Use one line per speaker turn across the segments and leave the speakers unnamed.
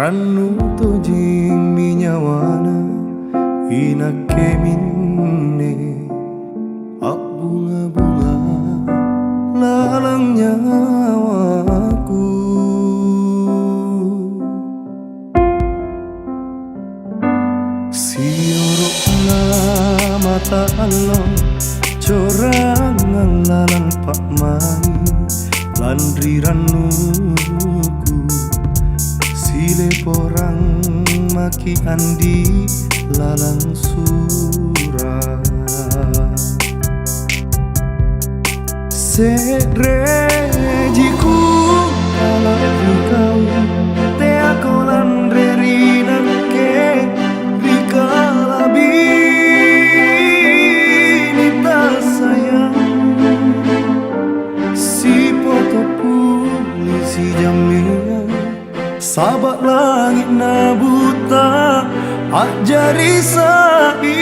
Rannu to jing minyawana inake minne bunga-bunga lalang nyawaku. Siorokna mata Allah corangan lalang pak mani landri rannuku sile porang maki andi lalang surah serejiku kalau kau te aku landri nangke rikala bini tak sayang si foto polisi jamnya sahabat langit na buta ajari sabi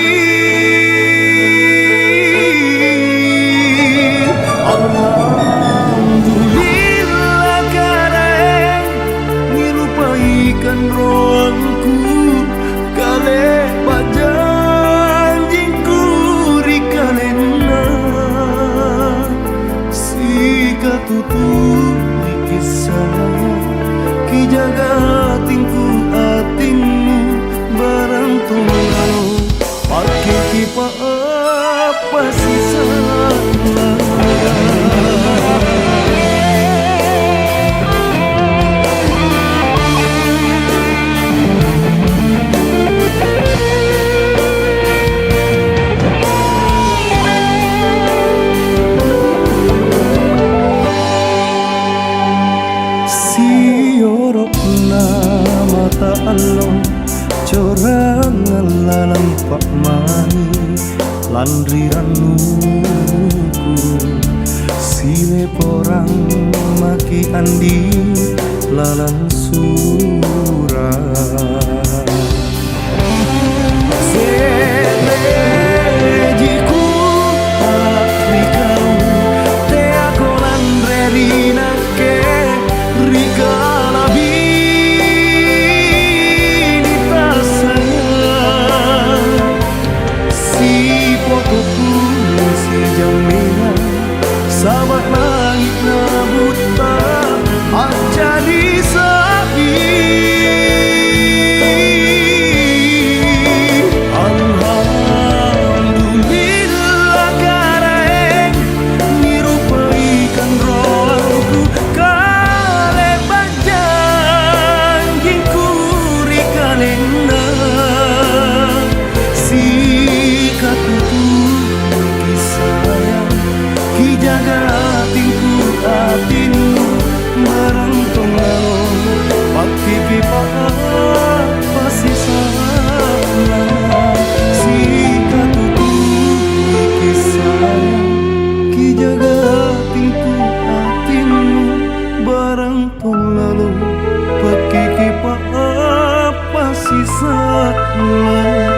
alhamdulillah kareng ngilupaikan roangku kale pajanjingku rikalena si katutup kisah ki jaga tingku atingmu barang tunggal pakai kipa apa sisa mata Allah corangan lalang pak mani landri rannuku sile porang maki andi lalang surah serejiku Afrikau te aku landri nake rikala sahabat langit na buta ajadi sabi alhamdulillah kareng nirupaikan rohku kale bajanjingku rikalena si katutu jaga tingku atinmu barang tongalo pakai pipa pasti salah si katutup kisah ki jaga tingku atinmu barang tongalo pakai pipa pasti salah